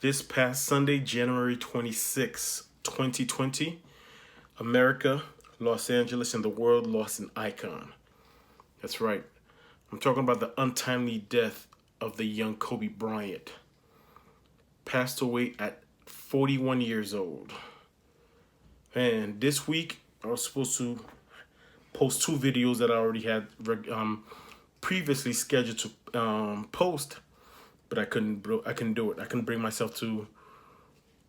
This past Sunday, January 26, 2020, America, Los Angeles, and the world lost an icon. That's right. I'm talking about the untimely death of the young Kobe Bryant. Passed away at 41 years old. And this week, I was supposed to post two videos that I already had previously scheduled to post, but I couldn't. I couldn't do it. I couldn't bring myself to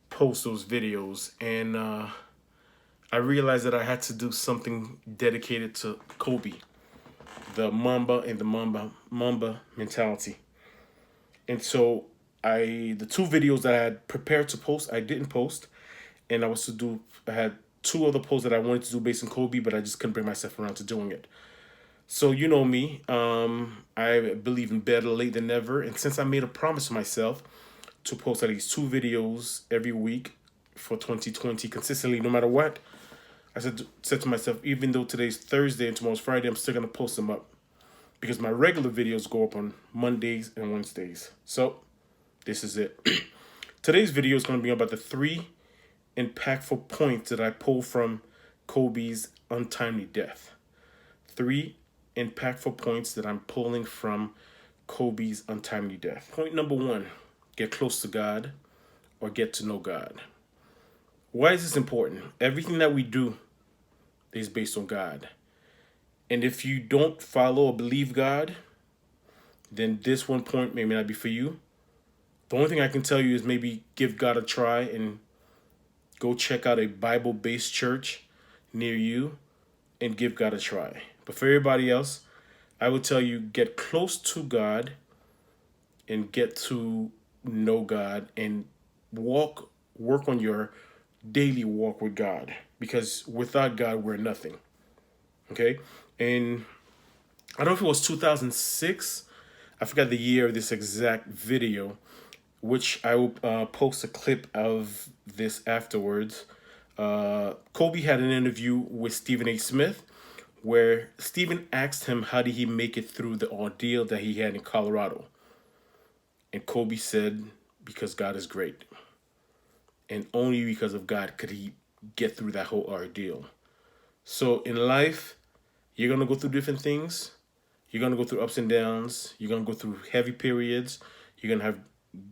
post those videos, and I realized that I had to do something dedicated to Kobe, the Mamba and the Mamba mentality. And so the two videos that I had prepared to post, I didn't post, and I had two other posts that I wanted to do based on Kobe, but I just couldn't bring myself around to doing it. So you know me, I believe in better late than never, and since I made a promise to myself to post at least two videos every week for 2020 consistently, no matter what, I said to myself, even though today's Thursday and tomorrow's Friday, I'm still gonna post them up because my regular videos go up on Mondays and Wednesdays. So this is it. Today's video is gonna be about the three impactful points that I pulled from Kobe's untimely death. Three impactful points that I'm pulling from Kobe's untimely death. Point number one: get close to God or get to know God. Why is this important? Everything that we do is based on God. And if you don't follow or believe God, then this one point may not be for you. The only thing I can tell you is maybe give God a try and go check out a Bible-based church near you and give God a try. But for everybody else, I would tell you get close to God and get to know God and work on your daily walk with God, because without God we're nothing. Okay? And I don't know if it was 2006. I forgot the year of this exact video, which I will post a clip of this afterwards. Kobe had an interview with Stephen A. Smith where Stephen asked him how did he make it through the ordeal that he had in Colorado. And Kobe said, because God is great. And only because of God could he get through that whole ordeal. So in life, you're going to go through different things. You're going to go through ups and downs. You're going to go through heavy periods. You're going to have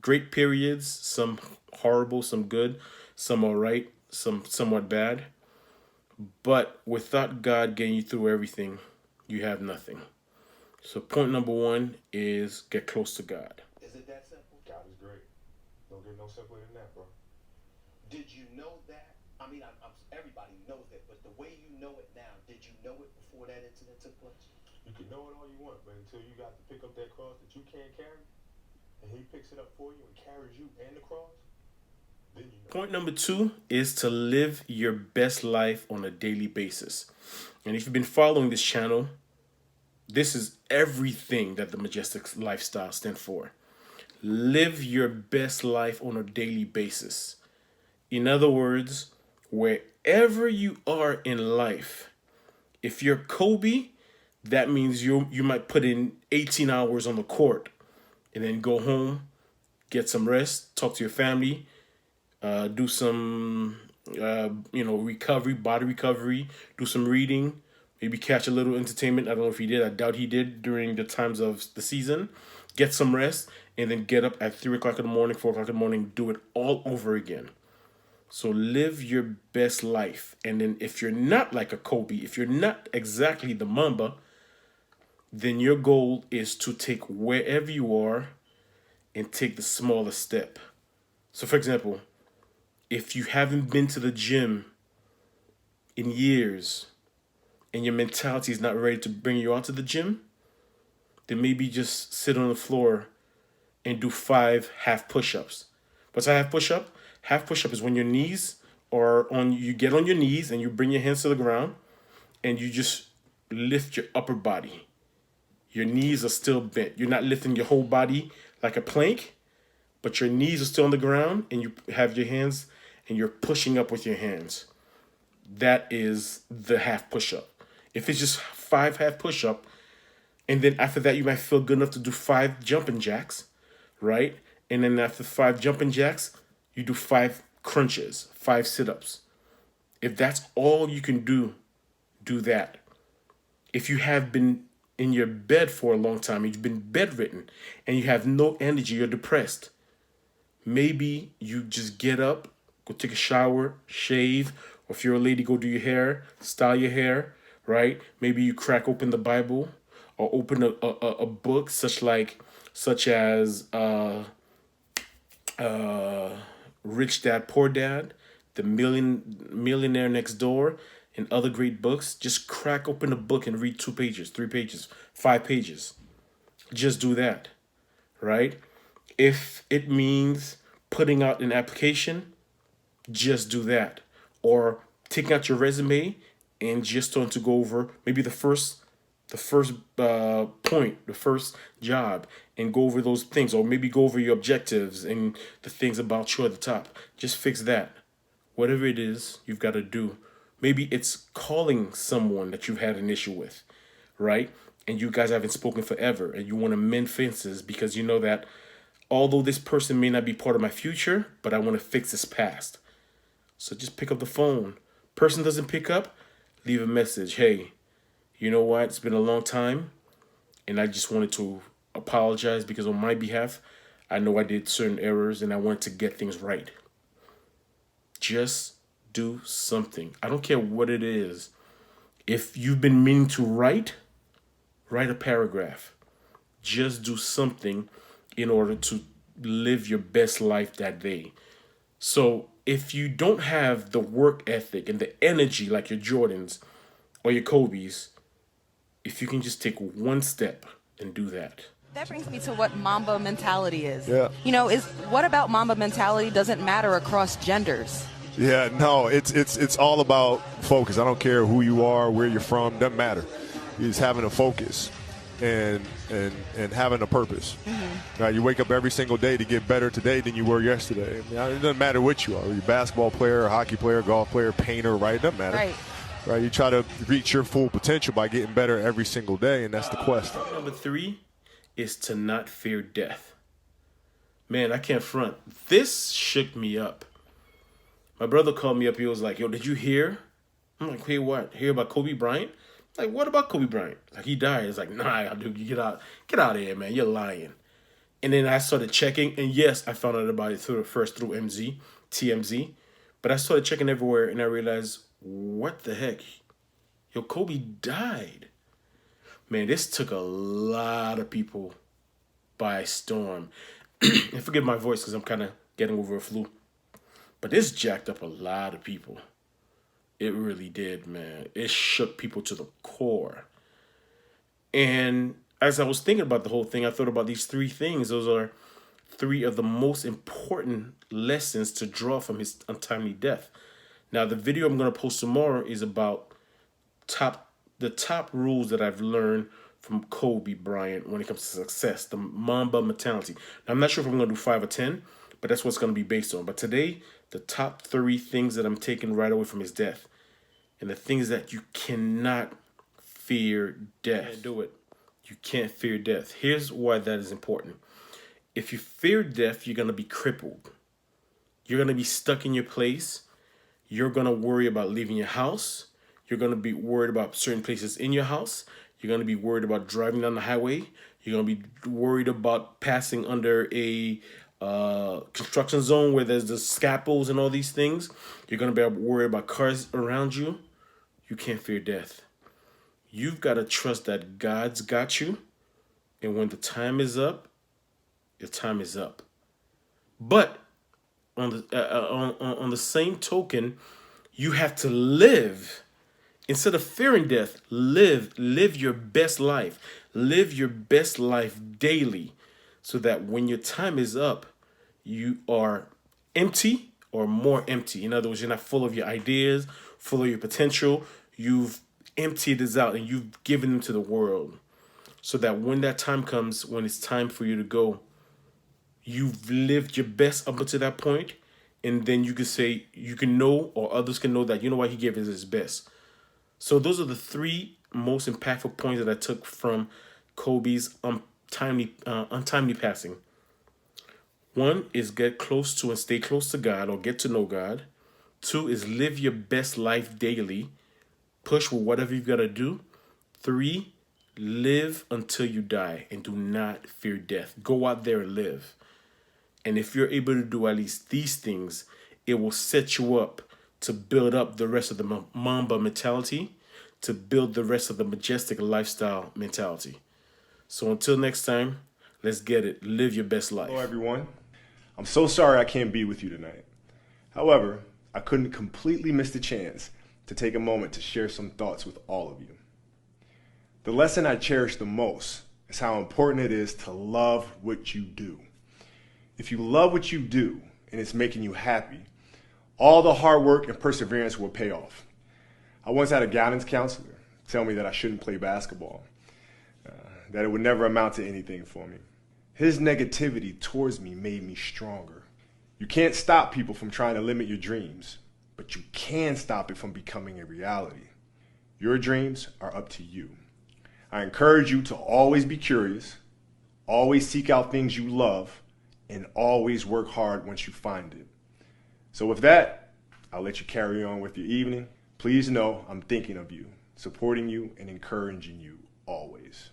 great periods, some horrible, some good, some all right, some somewhat bad. But without God getting you through everything, you have nothing. So point number one is get close to God. Is it that simple? God is great. Don't get no simpler than that, bro. Did you know that? I mean, everybody knows that, but the way you know it now, did you know it before that incident took place? You can know it all you want, but until you got to pick up that cross that you can't carry, and he picks it up for you and carries you and the cross, then you know. Point number two is to live your best life on a daily basis. And if you've been following this channel, this is everything that the Majestic Lifestyle stands for. Live your best life on a daily basis. In other words, wherever you are in life, if you're Kobe, that means you might put in 18 hours on the court and then go home, get some rest, talk to your family, do some recovery, body recovery, do some reading, maybe catch a little entertainment. I don't know if he did. I doubt he did during the times of the season. Get some rest and then get up at 3 o'clock in the morning, 4 o'clock in the morning, do it all over again. So live your best life. And then if you're not like a Kobe, if you're not exactly the Mamba, then your goal is to take wherever you are and take the smallest step. So for example, if you haven't been to the gym in years and your mentality is not ready to bring you out to the gym, then maybe just sit on the floor and do 5 half push-ups. What's a half push-up? Half push-up is when your knees you get on your knees and you bring your hands to the ground and you just lift your upper body. Your knees are still bent. You're not lifting your whole body like a plank, but your knees are still on the ground and you have your hands and you're pushing up with your hands. That is the half push-up. If it's just 5 half push-up, and then after that you might feel good enough to do 5 jumping jacks, right? And then after 5 jumping jacks, you do 5 crunches, 5 sit-ups. If that's all you can do, do that. If you have been in your bed for a long time, you've been bedridden, and you have no energy, you're depressed, maybe you just get up, go take a shower, shave, or if you're a lady, go do your hair, style your hair, right? Maybe you crack open the Bible or open a book such as Rich Dad Poor Dad, The Millionaire Next Door, and other great books. Just crack open a book and read 2 pages, 3 pages, 5 pages. Just do that, right? If it means putting out an application, just do that. Or taking out your resume and just starting to go over maybe the first point, the first job, and go over those things, or maybe go over your objectives and the things about you at the top. Just fix that. Whatever it is you've got to do. Maybe it's calling someone that you've had an issue with, right? And you guys haven't spoken forever, and you want to mend fences because you know that although this person may not be part of my future, but I want to fix this past. So just pick up the phone. Person doesn't pick up, leave a message. Hey, you know what? It's been a long time, and I just wanted to apologize because on my behalf, I know I did certain errors and I wanted to get things right. Just do something. I don't care what it is. If you've been meaning to write a paragraph. Just do something in order to live your best life that day. So if you don't have the work ethic and the energy like your Jordans or your Kobe's, if you can just take one step and do that. That brings me to what Mamba mentality is. Yeah. Is what about Mamba mentality doesn't matter across genders? Yeah, no, it's all about focus. I don't care who you are, where you're from, doesn't matter. It's having a focus and having a purpose. Mm-hmm. Right, you wake up every single day to get better today than you were yesterday. It doesn't matter what you are. You're a basketball player, a hockey player, golf player, painter, right? It doesn't matter. Right, you try to reach your full potential by getting better every single day, and that's the quest. Number 3 is to not fear death. Man, I can't front. This shook me up. My brother called me up. He was like, yo, did you hear? I'm like, hear what? Hear about Kobe Bryant? Like, what about Kobe Bryant? Like, he died. It's like, nah, dude, you get out of here, man. You're lying. And then I started checking, and yes, I found out about it through TMZ. But I started checking everywhere, and I realized, what the heck? Yo, Kobe died. Man, this took a lot of people by storm. And forgive my voice because I'm kind of getting over a flu. But this jacked up a lot of people. It really did, man. It shook people to the core. And as I was thinking about the whole thing, I thought about these 3 things. Those are 3 of the most important lessons to draw from his untimely death. Now, the video I'm going to post tomorrow is about the top rules that I've learned from Kobe Bryant when it comes to success, the Mamba mentality. Now, I'm not sure if I'm going to do 5 or 10, but that's what it's going to be based on. But today, the top 3 things that I'm taking right away from his death, and the things that you cannot fear death. You can't do it. You can't fear death. Here's why that is important. If you fear death, you're going to be crippled. You're going to be stuck in your place. You're going to worry about leaving your house. You're going to be worried about certain places in your house. You're going to be worried about driving down the highway. You're going to be worried about passing under a construction zone where there's the scaffolds and all these things. You're going to be worried about cars around you. You can't fear death. You've got to trust that God's got you. And when the time is up, your time is up. But on the same token, you have to live. Instead of fearing death, live your best life. Live your best life daily so that when your time is up, you are empty or more empty. In other words, you're not full of your ideas, full of your potential. You've emptied this out and you've given them to the world so that when that time comes, when it's time for you to go, you've lived your best up until that point, and then you can say, you can know, or others can know that, you know what, he gave us his best. So those are the 3 most impactful points that I took from Kobe's untimely passing. One is get close to and stay close to God or get to know God. Two is live your best life daily. Push with whatever you've got to do. Three, live until you die and do not fear death. Go out there and live. And if you're able to do at least these things, it will set you up to build up the rest of the Mamba mentality, to build the rest of the majestic lifestyle mentality. So until next time, let's get it. Live your best life. Hello, everyone. I'm so sorry I can't be with you tonight. However, I couldn't completely miss the chance to take a moment to share some thoughts with all of you. The lesson I cherish the most is how important it is to love what you do. If you love what you do and it's making you happy, all the hard work and perseverance will pay off. I once had a guidance counselor tell me that I shouldn't play basketball, that it would never amount to anything for me. His negativity towards me made me stronger. You can't stop people from trying to limit your dreams, but you can stop it from becoming a reality. Your dreams are up to you. I encourage you to always be curious, always seek out things you love, and always work hard once you find it. So with that, I'll let you carry on with your evening. Please know I'm thinking of you, supporting you, and encouraging you always.